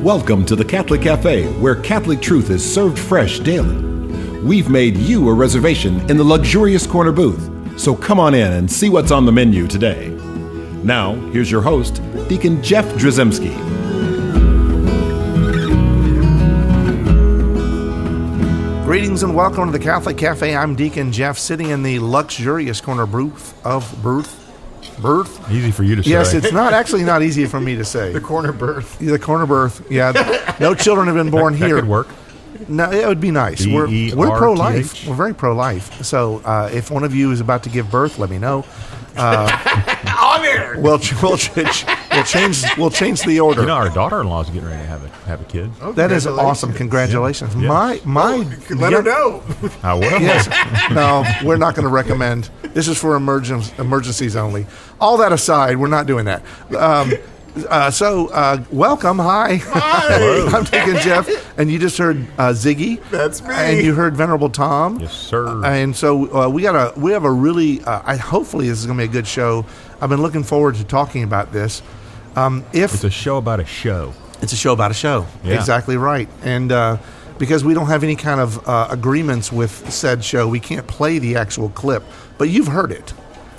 Welcome to the Catholic Cafe, where Catholic truth is served fresh daily. We've made you a reservation in the luxurious corner booth, so come on in and see what's on the menu today. Now, here's your host, Deacon Jeff Drzymski. Greetings and welcome to the Catholic Cafe. I'm Deacon Jeff, sitting in the luxurious corner booth of Berth. Easy for you to say. Yes, it's not easy for me to say. The corner berth. The corner berth. Yeah, no children have been born here. That could work. No, it would be nice. We're pro-life. We're very pro-life. So if one of you is about to give birth, let me know. On air. We'll change the order. You know, our daughter-in-law is getting ready to have a kid. Oh, that is awesome. Congratulations. Yeah. Let her know. I will. Yes. No, we're not going to recommend. This is for emergencies only. All that aside, we're not doing that. Welcome. Hi. I'm Deacon Jeff, and you just heard Ziggy. That's me. And you heard Venerable Tom. Yes, sir. And so we have a really. Hopefully, this is going to be a good show. I've been looking forward to talking about this. It's a show about a show. It's a show about a show. Yeah. Exactly right. And because we don't have any kind of agreements with said show, we can't play the actual clip. But you've heard it.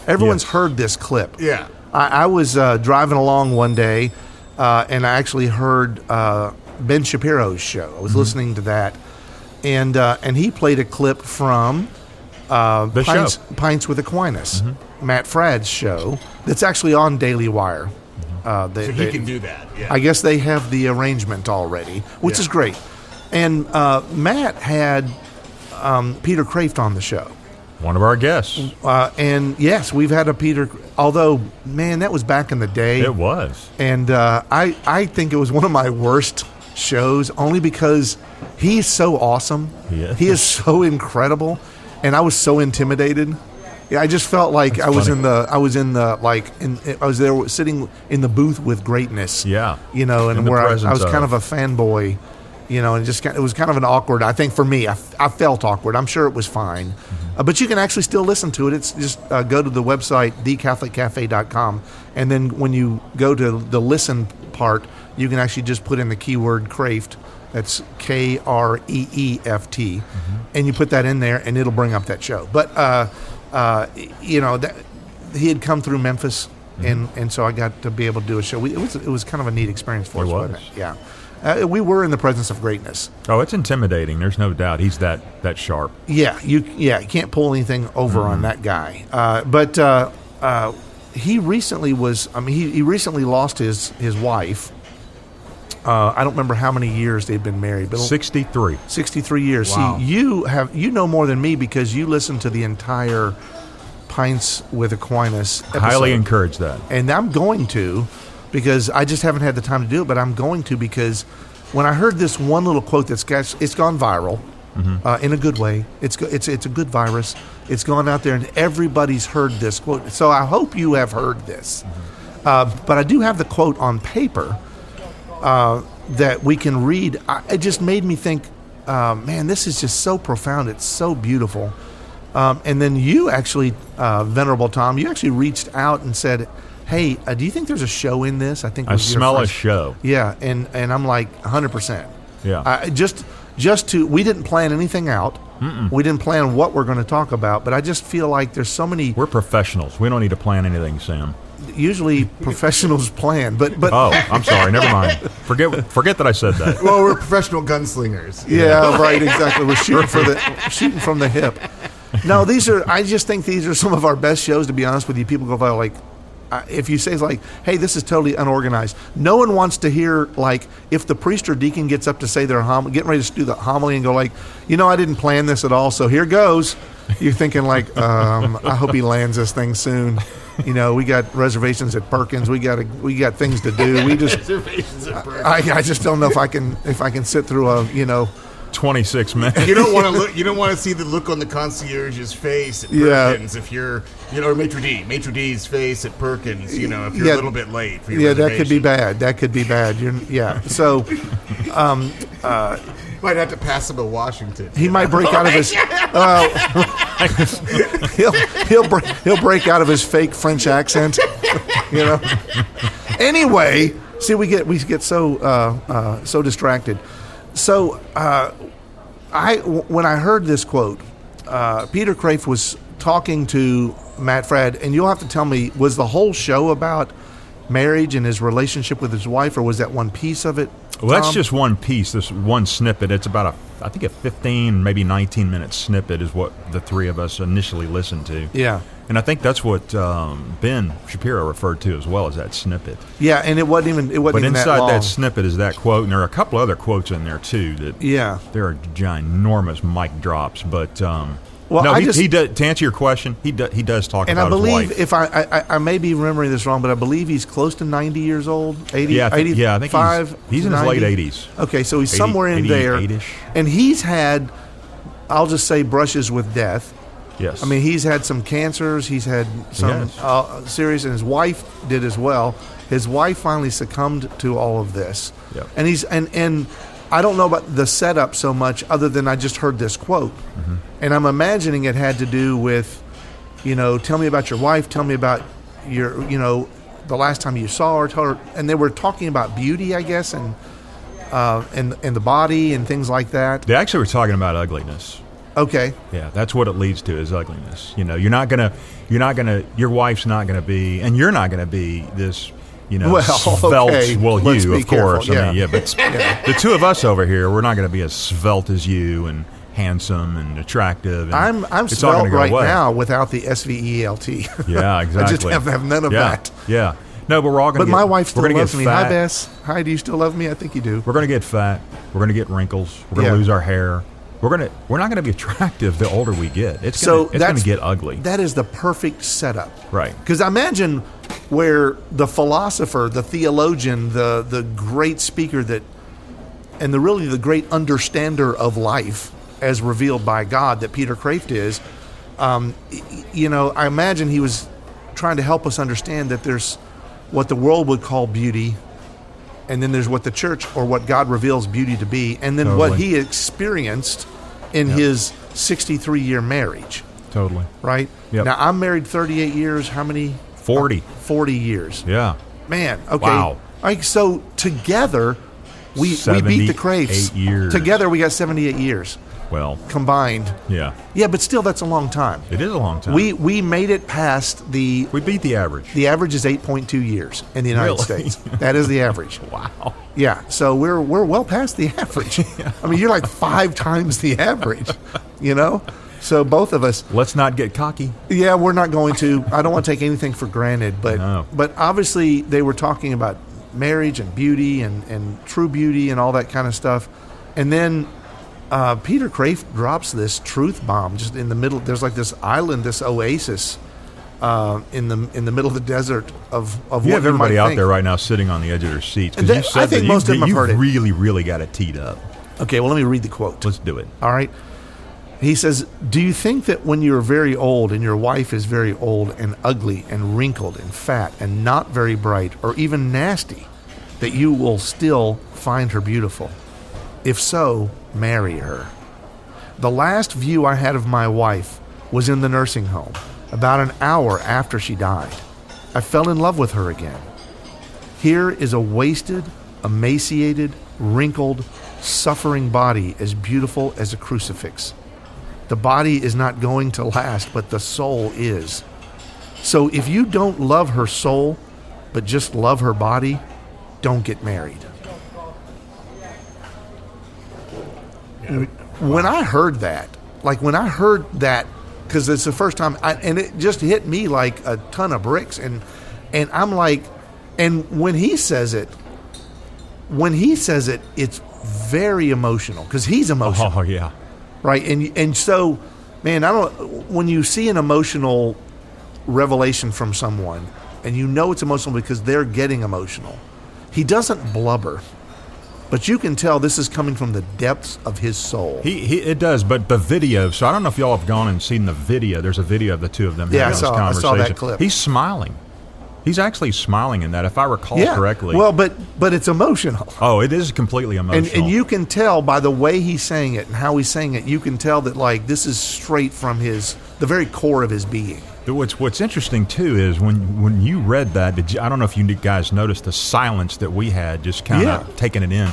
Everyone's heard this clip. Yeah. I was driving along one day, and I actually heard Ben Shapiro's show. I was listening to that, and he played a clip from Pints with Aquinas, Matt Fradd's show. That's actually on Daily Wire. So he can do that. Yeah. I guess they have the arrangement already, which is great. And Matt had Peter Kreeft on the show. One of our guests. And yes, we've had a Peter, although, man, that was back in the day. It was. And I think it was one of my worst shows, only because he's so awesome. Yeah. He is so incredible. And I was so intimidated. Yeah, I just felt like I was there sitting in the booth with greatness. Yeah. You know, and where I was kind of a fanboy. You know, and it was kind of an awkward. I think for me, I felt awkward. I'm sure it was fine, but you can actually still listen to it. It's just go to the website thecatholiccafe.com, and then when you go to the listen part, you can actually just put in the keyword Kreeft. That's Kreeft, and you put that in there, and it'll bring up that show. But you know, that he had come through Memphis, and so I got to be able to do a show. It was kind of a neat experience for us, wasn't it? Yeah. We were in the presence of greatness. Oh, it's intimidating. There's no doubt. He's that sharp. Yeah, you can't pull anything over on that guy. But he recently was. I mean, he recently lost his wife. I don't remember how many years they'd been married, but 63. 63 years. Wow. See, you know more than me because you listened to the entire Pints with Aquinas episode. Highly encourage that. And I'm going to. Because I just haven't had the time to do it, but I'm going to, because when I heard this one little quote it's gone viral in a good way. It's a good virus. It's gone out there, and everybody's heard this quote. So I hope you have heard this. But I do have the quote on paper that we can read. It just made me think, man, this is just so profound. It's so beautiful. And then you actually, Venerable Tom, you actually reached out and said, hey, do you think there's a show in this? I think I smell a show. Yeah, and I'm like 100%. Yeah. We didn't plan anything out. We didn't plan what we're going to talk about, but I just feel like there's so many. We're professionals. We don't need to plan anything, Sam. Usually professionals plan, but oh, I'm sorry. Never mind. Forget that I said that. Well, we're professional gunslingers. Yeah, right. Exactly. We're shooting from the hip. No, I just think these are some of our best shows. To be honest with you, people go by like. If you say like, hey, this is totally unorganized, no one wants to hear like if the priest or deacon gets up to say their getting ready to do the homily and go like, I didn't plan this at all, so here goes. You're thinking like, I hope he lands this thing soon. We got reservations at Perkins. We got things to do. We just reservations at Perkins. I just don't know if I can sit through a 26 minutes. You don't want to look. You don't want to see the look on the concierge's face at Perkins if you're, or maitre d's face at Perkins. If you're a little bit late. For your that could be bad. So, might have to pass him a Washington. He might break out of his. He'll break out of his fake French accent. Anyway. See, we get so distracted. So when I heard this quote, Peter Kreeft was talking to Matt Fradd, and you'll have to tell me, was the whole show about marriage and his relationship with his wife, or was that one piece of it? Well, that's just one piece, this one snippet. It's about I think a 15, maybe 19-minute snippet is what the three of us initially listened to. Yeah. And I think that's what Ben Shapiro referred to as well as that snippet. Yeah, and it wasn't even that long. But inside that snippet is that quote, and there are a couple other quotes in there too. That there are ginormous mic drops. But well, no, he does, to answer your question, he does talk and about his wife. And I believe, if I may be remembering this wrong, but I believe he's close to 90 years old, 80, I think 85. He's in his late 80s. Okay, so he's 80, somewhere in there, 88-ish. and he's had, I'll just say, brushes with death. Yes. I mean, he's had some cancers. He's had some serious, and his wife did as well. His wife finally succumbed to all of this. Yep. And he's and I don't know about the setup so much, other than I just heard this quote, and I'm imagining it had to do with, tell me about your wife, tell me about your, the last time you saw her, tell her, and they were talking about beauty, I guess, and the body and things like that. They actually were talking about ugliness. Okay. Yeah, that's what it leads to is ugliness. Your wife's not gonna be, and you're not gonna be this, svelte. Okay. Well, Let's you, be of course. careful. I mean, but the two of us over here, we're not gonna be as svelte as you and handsome and attractive. And I'm it's all svelte gonna go right away. now without the SVELT. Yeah, exactly. I just have none of that. Yeah. No, but we're all gonna. But my wife still loves me. Fat. Hi, Bess. Hi, do you still love me? I think you do. We're gonna get fat. We're gonna get wrinkles. We're gonna lose our hair. We're not going to be attractive the older we get. It's going to get ugly. That is the perfect setup. Right. Because imagine where the philosopher, the theologian, the great speaker and the great understander of life as revealed by God that Peter Kreeft is, I imagine he was trying to help us understand that there's what the world would call beauty, and then there's what the church or what God reveals beauty to be, and then what he experienced in his 63-year marriage. Totally. Right? Yep. Now, I'm married 38 years. How many? 40. 40 years. Yeah. Man, okay. Wow. So together, we beat the Kreefts. 78 years. Together, we got 78 years. Well. Combined. Yeah. Yeah, but still, that's a long time. It is a long time. We made it past We beat the average. The average is 8.2 years in the United States. That is the average. Wow. Yeah, so we're well past the average. I mean, you're like 5 times the average, So both of us. Let's not get cocky. Yeah, we're not going to. I don't want to take anything for granted, but obviously they were talking about marriage and beauty and true beauty and all that kind of stuff. And then Peter Kreeft drops this truth bomb just in the middle. There's like this island, this oasis in the middle of the desert of what you have everybody out think. there right now sitting on the edge of their seats because you said I think most of them have heard it. Really, really got it teed up. Okay, well, let me read the quote. Let's do it. All right. He says, "Do you think that when you're very old and your wife is very old and ugly and wrinkled and fat and not very bright or even nasty, that you will still find her beautiful? If so, marry her. The last view I had of my wife was in the nursing home, about an hour after she died. I fell in love with her again. Here is a wasted, emaciated, wrinkled, suffering body as beautiful as a crucifix. The body is not going to last, but the soul is. So if you don't love her soul, but just love her body, don't get married." When I heard that, because it's the first time, and it just hit me like a ton of bricks, and I'm like, and when he says it, it's very emotional because he's emotional. Oh yeah, right. And so, man, when you see an emotional revelation from someone, and it's emotional because they're getting emotional, he doesn't blubber. But you can tell this is coming from the depths of his soul. It does, but the video, so I don't know if y'all have gone and seen the video. There's a video of the two of them having this conversation. I saw that clip. He's smiling. He's actually smiling in that, if I recall correctly. Well, but it's emotional. Oh, it is completely emotional. And you can tell by the way he's saying it and how he's saying it, you can tell that like this is straight from the very core of his being. What's interesting too is when you read that, I don't know if you guys noticed the silence that we had, just kind of taking it in.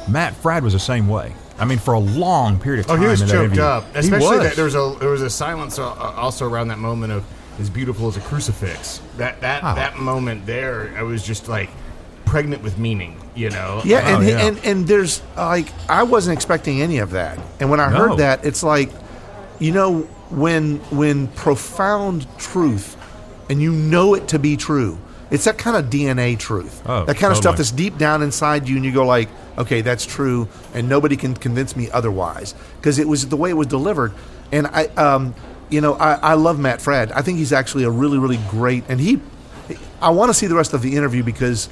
Matt Fradd was the same way. I mean, for a long period of time. Oh, he was in that choked interview. up. Especially that there was a silence also around that moment of as beautiful as a crucifix. That moment there, I was just like pregnant with meaning, you know. Yeah, and there's like I wasn't expecting any of that, and when I heard that, it's like, you know, when profound truth, and you know it to be true, it's that kind of DNA truth, that kind of stuff that's deep down inside you, and you go like, okay, that's true, and nobody can convince me otherwise, because it was the way it was delivered, and I love Matt Fradd. I think he's actually a really, really great, and I want to see the rest of the interview because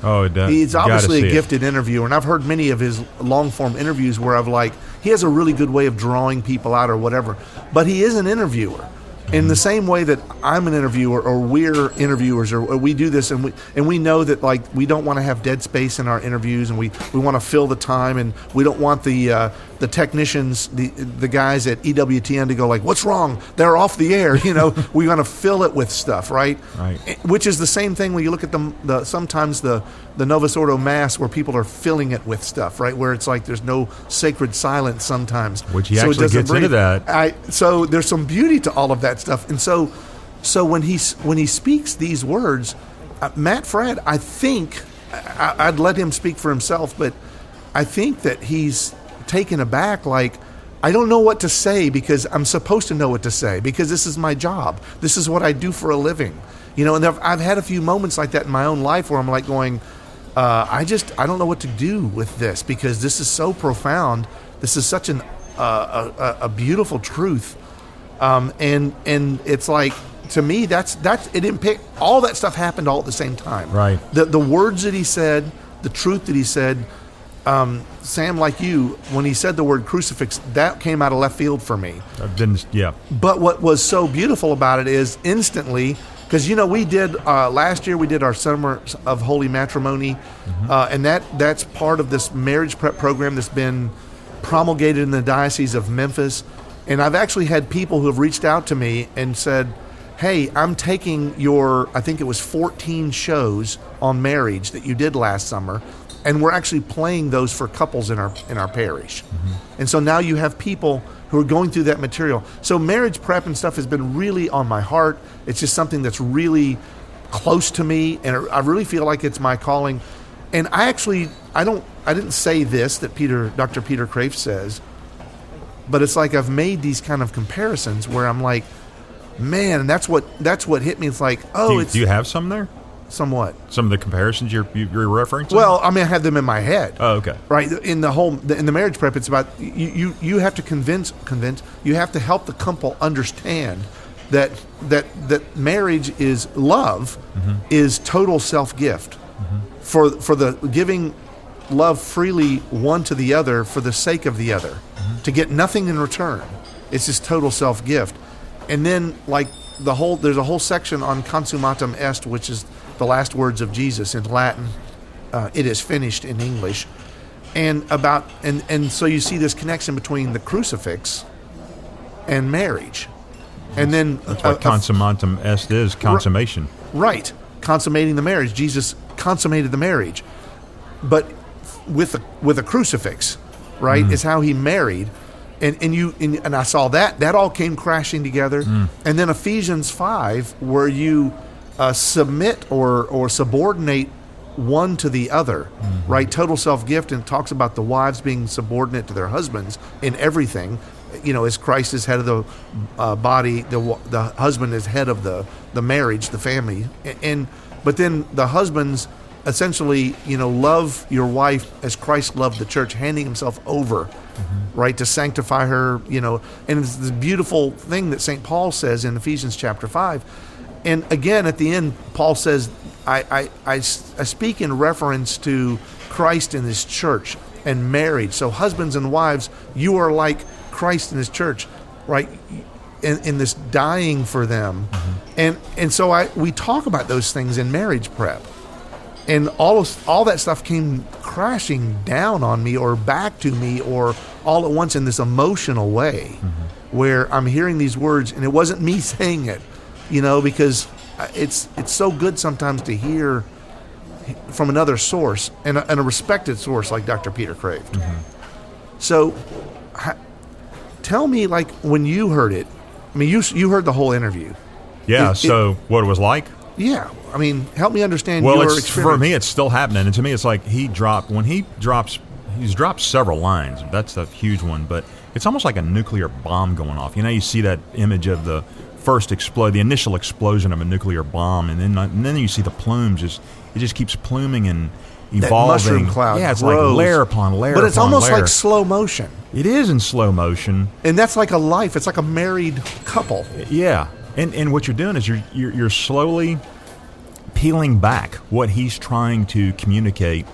he's obviously a gifted interviewer, and I've heard many of his long-form interviews where I've like, he has a really good way of drawing people out or whatever, but he is an interviewer. In the same way that I'm an interviewer, or we're interviewers, or we do this, and we know that like we don't want to have dead space in our interviews, and we want to fill the time, and we don't want the technicians, the guys at EWTN to go like, what's wrong? They're off the air. You know, we want to fill it with stuff, right? Right. Which is the same thing when you look at sometimes the Novus Ordo Mass, where people are filling it with stuff, right? Where it's like there's no sacred silence sometimes. Which he actually gets into that. So there's some beauty to all of that stuff, and so when he speaks these words, Matt Fradd, I think I'd let him speak for himself, but I think that he's taken aback, like, I don't know what to say because I'm supposed to know what to say because this is my job. This is what I do for a living, you know. And I've had a few moments like that in my own life where I'm like going, I don't know what to do with this because this is so profound. This is such a beautiful truth. And it's like, to me, that's it didn't pick, all that stuff happened all at the same time. Right. The words that he said, the truth that he said, Sam, like you, when he said the word crucifix, that came out of left field for me. But what was so beautiful about it is instantly, because, you know, we did, last year we did our Summer of Holy Matrimony, and that's part of this marriage prep program that's been promulgated in the Diocese of Memphis. And I've actually had people who have reached out to me and said, hey, I'm taking I think it was 14 shows on marriage that you did last summer, and we're actually playing those for couples in our parish. And so now you have people who are going through that material. So marriage prep and stuff has been really on my heart. It's just something that's really close to me, and I really feel like it's my calling. And I didn't say this that Dr. Peter Kreeft says, but it's like I've made these kind of comparisons where I'm like, man, and that's what hit me. It's like, do you have some there? Somewhat. Some of the comparisons you're referring to? Well, I mean, I had them in my head. Oh, okay. Right. In the marriage prep, it's about you have to convince. You have to help the couple understand that marriage is love, is total self-gift, for the giving love freely one to the other for the sake of the other, to get nothing in return. It's just total self-gift. And then like there's a whole section on consummatum est, which is the last words of Jesus in Latin. It is finished in English. And so you see this connection between the crucifix and marriage. And then that's what consummatum est is, consummation. Right. Consummating the marriage. Jesus consummated the marriage. But with a crucifix, right, is how he married. And I saw that all came crashing together. And then Ephesians 5, where you submit or subordinate one to the other, right? Total self-gift, and it talks about the wives being subordinate to their husbands in everything. You know, as Christ is head of the body, the husband is head of the marriage, the family. But then the husbands essentially, you know, love your wife as Christ loved the church, handing himself over, right, to sanctify her, you know. And it's this beautiful thing that St. Paul says in Ephesians chapter 5. And again, at the end, Paul says, I speak in reference to Christ and his church and marriage. So husbands and wives, you are like Christ and his church, right? in this dying for them, and so we talk about those things in marriage prep, and all that stuff came crashing down on me or back to me or all at once in this emotional way, where I'm hearing these words and it wasn't me saying it, because it's so good sometimes to hear from another source and a respected source like Dr. Peter Kreeft. So tell me, like, when you heard it, I mean, you heard the whole interview. Yeah, what it was like? Yeah, I mean, help me understand your experience. For me, it's still happening. And to me, it's like he's dropped several lines. That's a huge one, but it's almost like a nuclear bomb going off. You see that image of the the initial explosion of a nuclear bomb, and then you see the plumes. It just keeps pluming and evolving. That mushroom cloud. Yeah, it's grows. like layer upon layer. But it's upon almost layer. like slow motion. It is in slow motion, and that's like a life. It's like a married couple. Yeah, and what you're doing is you're slowly peeling back what he's trying to communicate.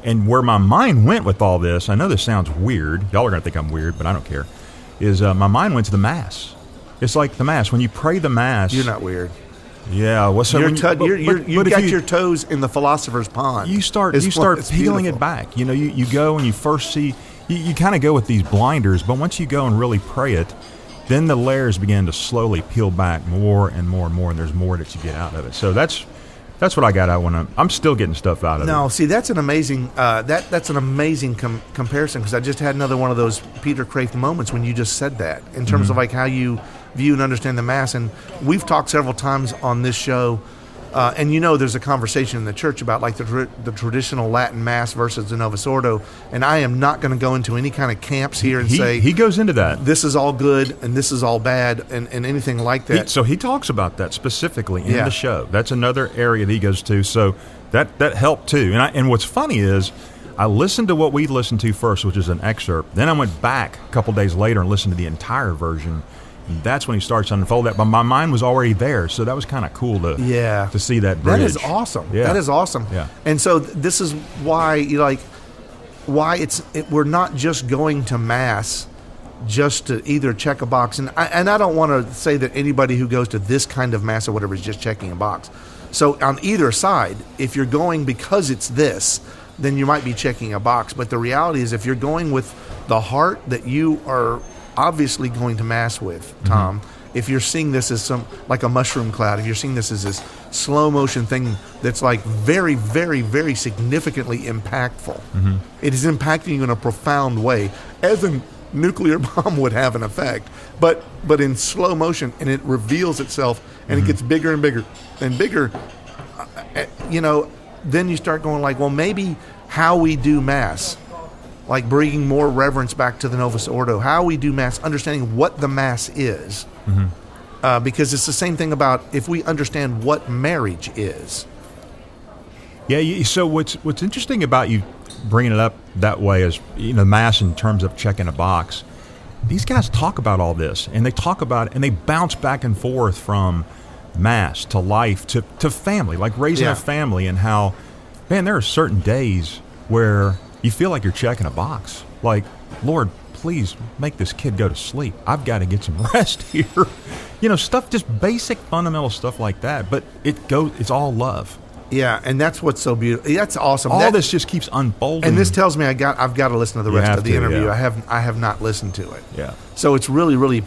And where my mind went with all this, I know this sounds weird. Y'all are going to think I'm weird, but I don't care. Is my mind went to the Mass. It's like the Mass. When you pray the Mass, you're not weird. Yeah, well, so you got your toes in the philosopher's pond. You start peeling it back. You go and you first see. You kind of go with these blinders, but once you go and really pray it, then the layers begin to slowly peel back more and more and more, and there's more that you get out of it. So that's what I got out when I'm still getting stuff out of it. No, see, that's an amazing that's an amazing comparison, because I just had another one of those Peter Kreeft moments when you just said that in terms of like how you view and understand the Mass. And we've talked several times on this show, and there's a conversation in the church about like the traditional Latin Mass versus the Novus Ordo, and I am not going to go into any kind of camps here and say he goes into that. This is all good and this is all bad and anything like that. So he talks about that specifically in the show. That's another area that he goes to. So that helped too. And what's funny is I listened to what we listened to first, which is an excerpt. Then I went back a couple days later and listened to the entire version. And that's when he starts to unfold that. But my mind was already there, so that was kind of cool to see that bridge. That is awesome. Yeah. That is awesome. Yeah. And so this is why we're not just going to Mass just to either check a box. And I don't want to say that anybody who goes to this kind of Mass or whatever is just checking a box. So on either side, if you're going because it's this, then you might be checking a box. But the reality is, if you're going with the heart that you are obviously going to Mass with, Tom, if you're seeing this as like a mushroom cloud, if you're seeing this as this slow motion thing that's like very, very, very significantly impactful, it is impacting you in a profound way, as a nuclear bomb would have an effect, but in slow motion, and it reveals itself, and it gets bigger and bigger and bigger. Then you start going like, well, maybe how we do Mass, like bringing more reverence back to the Novus Ordo, how we do Mass, understanding what the Mass is, because it's the same thing about if we understand what marriage is. Yeah. So what's interesting about you bringing it up that way is, Mass in terms of checking a box. These guys talk about all this, and they talk about it, and they bounce back and forth from Mass to life to family, like raising a family, and how, man, there are certain days where you feel like you're checking a box. Like, Lord, please make this kid go to sleep. I've got to get some rest here. Stuff, just basic fundamental stuff like that. But it's all love. Yeah, and that's what's so beautiful. That's awesome. This just keeps unfolding. And this tells me I've got to listen to the rest of the interview. Yeah. I have not listened to it. Yeah. So it's really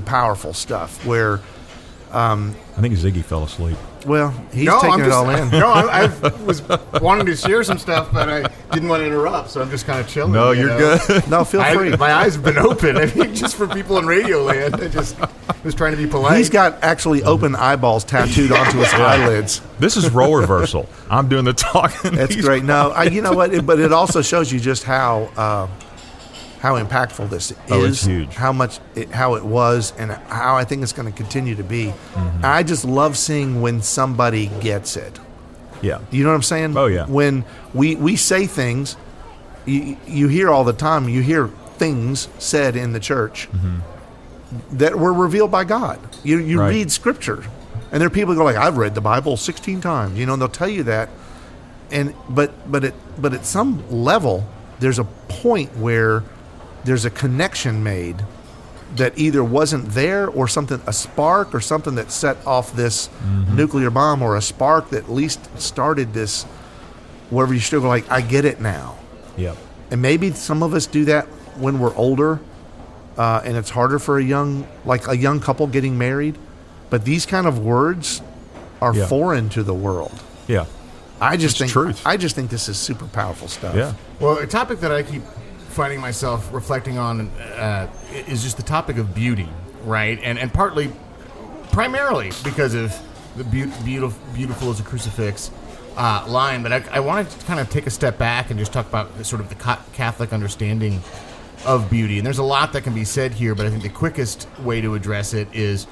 powerful stuff where I think Ziggy fell asleep. Well, he's taking it all in. No, I was wanting to share some stuff, but I didn't want to interrupt, so I'm just kind of chilling. No, you're good. No, feel free. My eyes have been open. I mean, just for people in radio land, I just was trying to be polite. He's got actually open eyeballs tattooed onto his eyelids. This is role reversal. I'm doing the talking. That's great. No, you know what? But it also shows you just how impactful this is. Oh, it's huge. How it was, and how I think it's going to continue to be. I just love seeing when somebody gets it. Yeah. You know what I'm saying? Oh, yeah. When we say things, you hear all the time, you hear things said in the church that were revealed by God. You Right. read Scripture, and there are people who go like, I've read the Bible 16 times, and they'll tell you that. But at some level, there's a point where there's a connection made that either wasn't there, or a spark or something that set off this nuclear bomb, or a spark that at least started this, wherever you still go, like, I get it now. Yep. And maybe some of us do that when we're older, and it's harder for a young couple getting married. But these kind of words are foreign to the world. Yeah. I just It's truth. think this is super powerful stuff. Yeah. Well, a topic that I keep finding myself reflecting on is just the topic of beauty, right? And primarily because of the beautiful as a crucifix line. But I wanted to kind of take a step back and just talk about sort of the Catholic understanding of beauty. And there's a lot that can be said here, but I think the quickest way to address it is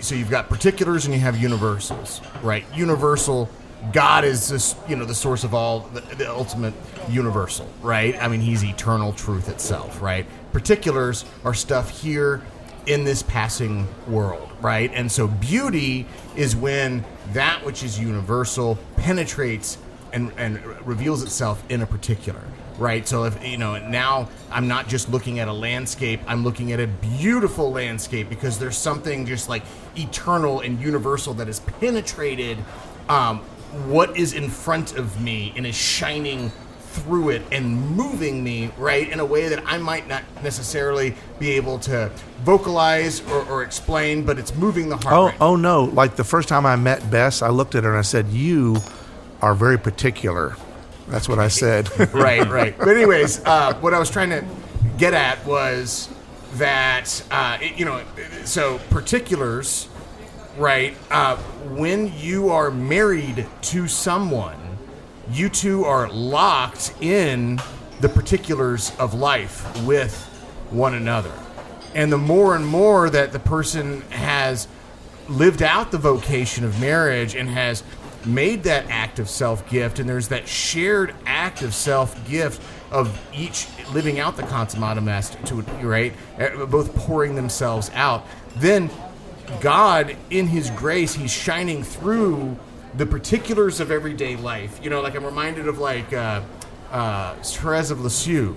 so you've got particulars and you have universals, right? Universal, God is this, the source of all, the ultimate universal, right? I mean, he's eternal truth itself, right? Particulars are stuff here in this passing world, right? And so beauty is when that which is universal penetrates and reveals itself in a particular, right? So if now I'm not just looking at a landscape, I'm looking at a beautiful landscape, because there's something just like eternal and universal that has penetrated what is in front of me and is shining through it and moving me, right, in a way that I might not necessarily be able to vocalize or explain, but it's moving the heart. Oh no! Like the first time I met Bess, I looked at her and I said, "You are very particular." That's what I said. Right. But anyways, what I was trying to get at was that so particulars, right? When you are married to someone, you two are locked in the particulars of life with one another. And the more and more that the person has lived out the vocation of marriage and has made that act of self-gift, and there's that shared act of self-gift of each living out the consummatum est, right? Both pouring themselves out. Then God, in his grace, he's shining through the particulars of everyday life. Like I'm reminded of Therese of Lisieux.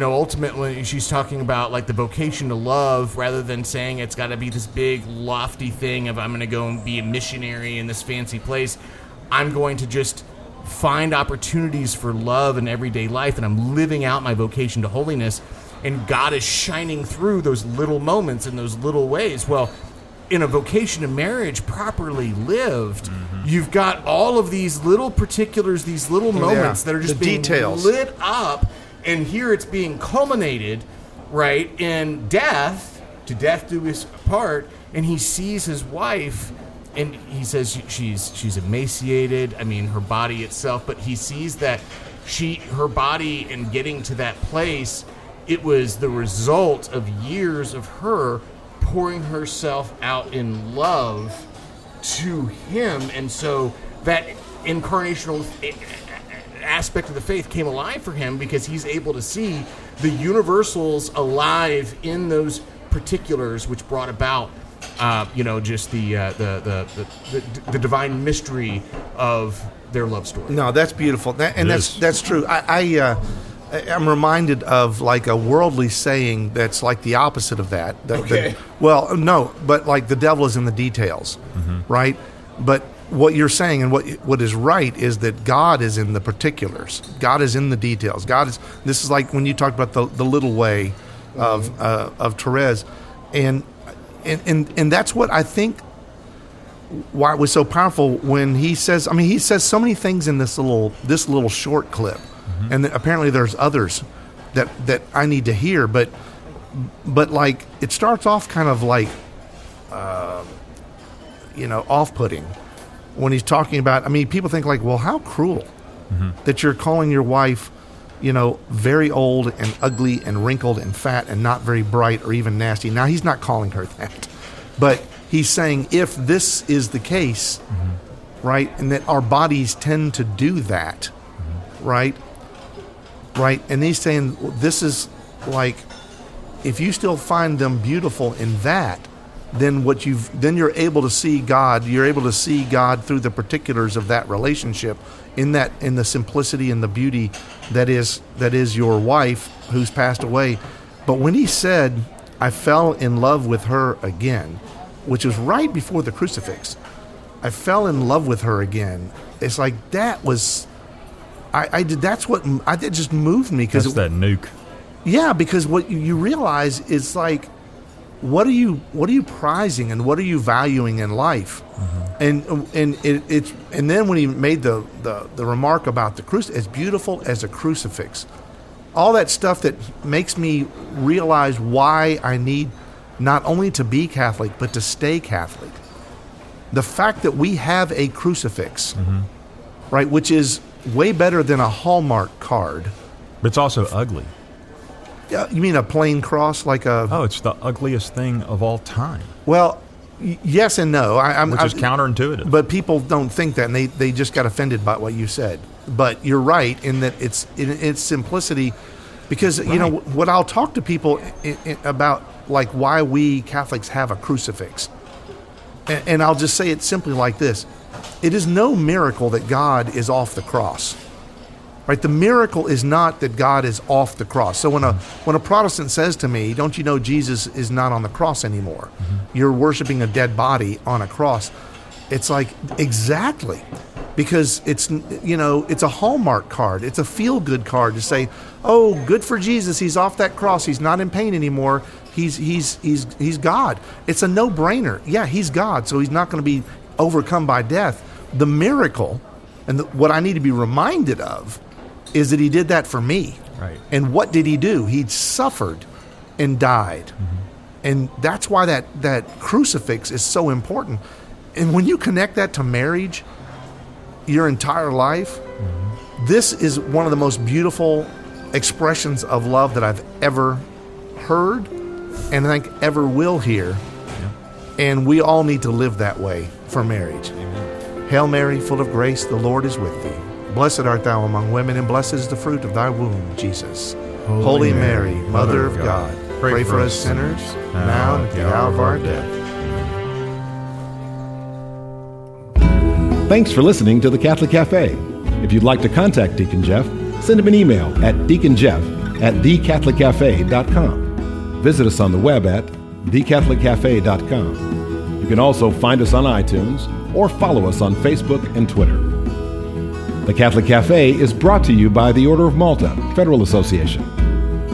Ultimately she's talking about like the vocation to love, rather than saying it's got to be this big lofty thing of I'm going to go and be a missionary in this fancy place. I'm going to just find opportunities for love in everyday life, and I'm living out my vocation to holiness, and God is shining through those little moments in those little ways. Well, in a vocation of marriage properly lived, you've got all of these little particulars, these little moments that are just being details lit up, and here it's being culminated, right, in death, to death do us part, and he sees his wife, and he says she's emaciated, I mean, her body itself, but he sees that her body, in getting to that place, it was the result of years of her pouring herself out in love to him. And so that incarnational aspect of the faith came alive for him, because he's able to see the universals alive in those particulars, which brought about just the divine mystery of their love story. No, that's beautiful. That's true. I'm reminded of like a worldly saying that's like the opposite of that. But like the devil is in the details, right? But what you're saying and what is right is that God is in the particulars. God is in the details. This is like when you talked about the little way of Therese, and that's what I think why it was so powerful when he says. I mean, he says so many things in this little short clip. And apparently there's others that I need to hear, but like it starts off kind of like off-putting when he's talking about. I mean, people think like, well, how cruel that you're calling your wife, very old and ugly and wrinkled and fat and not very bright or even nasty. Now he's not calling her that, but he's saying if this is the case, right, and that our bodies tend to do that, right. Right, and he's saying this is like, if you still find them beautiful in that, then you're able to see God. You're able to see God through the particulars of that relationship, in the simplicity and the beauty that is your wife who's passed away. But when he said, I fell in love with her again, which was right before the crucifix. I fell in love with her again. It's like that was, I did. That's what it just moved me because That's that nuke. Yeah, because what you realize is like, what are you prizing and what are you valuing in life? And then when he made the remark about the crucifix, as beautiful as a crucifix, all that stuff that makes me realize why I need not only to be Catholic but to stay Catholic. The fact that we have a crucifix, right, which is way better than a Hallmark card. But it's also ugly. You mean a plain cross, like a? Oh, it's the ugliest thing of all time. Well, yes and no. Which is counterintuitive. But people don't think that, and they just got offended by what you said. But you're right in that it's in its simplicity, because you know what I'll talk to people about, like why we Catholics have a crucifix, and I'll just say it simply like this: it is no miracle that God is off the cross. Right, the miracle is not that God is off the cross. So when a Protestant says to me, "Don't you know Jesus is not on the cross anymore? You're worshiping a dead body on a cross," it's like, exactly, because it's a Hallmark card. It's a feel good card to say, "Oh, good for Jesus. He's off that cross. He's not in pain anymore. He's God." It's a no brainer. Yeah, he's God, so he's not going to be overcome by death. The miracle, and what I need to be reminded of, is that he did that for me. Right. And what did he do? He suffered and died. And that's why that crucifix is so important. And when you connect that to marriage, your entire life, this is one of the most beautiful expressions of love that I've ever heard, and I think ever will hear. And we all need to live that way for marriage. Amen. Hail Mary, full of grace, the Lord is with thee. Blessed art thou among women, and blessed is the fruit of thy womb, Jesus. Holy Mary, Mother of God, pray for us sinners, now and at the hour of our death. Thanks for listening to the Catholic Cafe. If you'd like to contact Deacon Jeff, send him an email at deaconjeff@thecatholiccafe.com. Visit us on the web at thecatholiccafe.com. You can also find us on iTunes or follow us on Facebook and Twitter. The Catholic Cafe is brought to you by the Order of Malta Federal Association.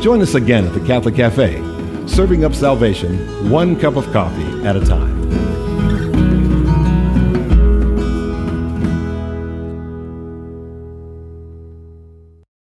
Join us again at the Catholic Cafe, serving up salvation one cup of coffee at a time.